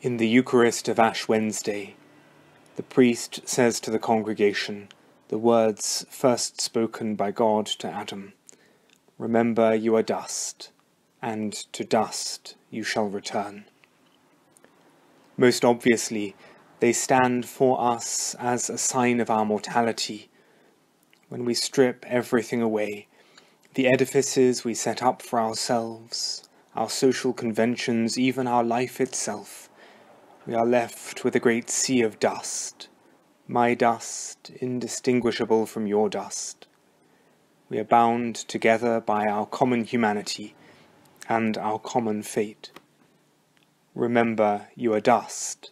In the Eucharist of Ash Wednesday, the priest says to the congregation the words first spoken by God to Adam: "Remember you are dust, and to dust you shall return." Most obviously, they stand for us as a sign of our mortality. When we strip everything away, the edifices we set up for ourselves, our social conventions, even our life itself, we are left with a great sea of dust, my dust, indistinguishable from your dust. We are bound together by our common humanity and our common fate. Remember you are dust,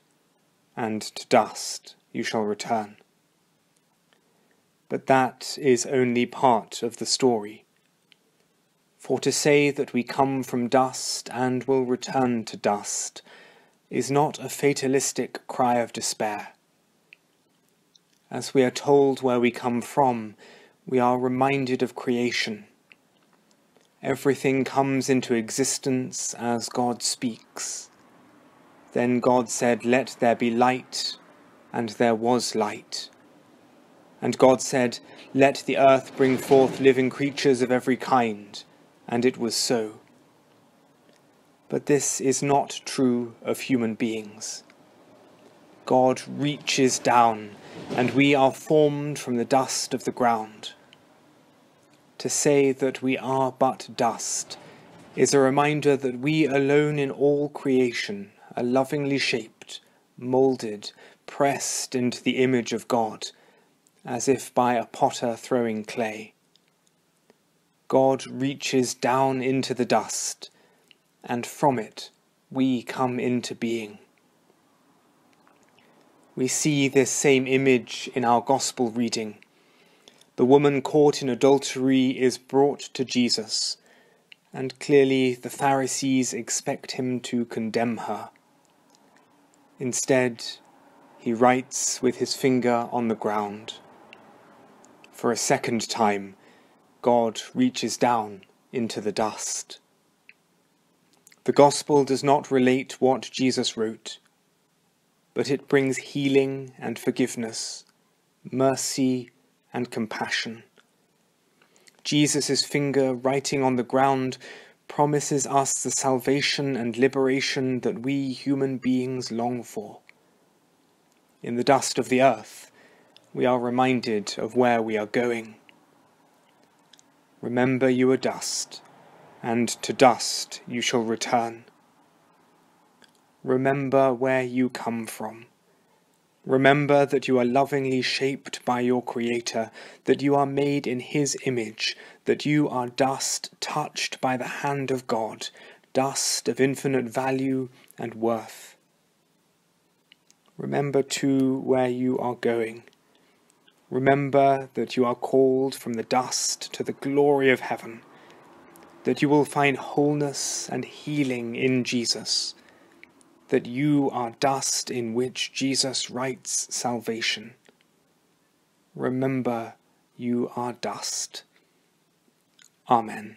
and to dust you shall return. But that is only part of the story. For to say that we come from dust and will return to dust is not a fatalistic cry of despair. As we are told where we come from, we are reminded of creation. Everything comes into existence as God speaks. Then God said, "Let there be light," and there was light. And God said, "Let the earth bring forth living creatures of every kind," and it was so. But this is not true of human beings. God reaches down, and we are formed from the dust of the ground. To say that we are but dust is a reminder that we alone in all creation are lovingly shaped, moulded, pressed into the image of God, as if by a potter throwing clay. God reaches down into the dust, and from it we come into being. We see this same image in our Gospel reading. The woman caught in adultery is brought to Jesus, and clearly the Pharisees expect him to condemn her. Instead, he writes with his finger on the ground. For a second time, God reaches down into the dust. The Gospel does not relate what Jesus wrote, but it brings healing and forgiveness, mercy and compassion. Jesus' finger writing on the ground promises us the salvation and liberation that we human beings long for. In the dust of the earth, we are reminded of where we are going. Remember you are dust, and to dust you shall return. Remember where you come from. Remember that you are lovingly shaped by your Creator, that you are made in His image, that you are dust touched by the hand of God, dust of infinite value and worth. Remember too where you are going. Remember that you are called from the dust to the glory of heaven, that you will find wholeness and healing in Jesus, that you are dust in which Jesus writes salvation. Remember you are dust. Amen.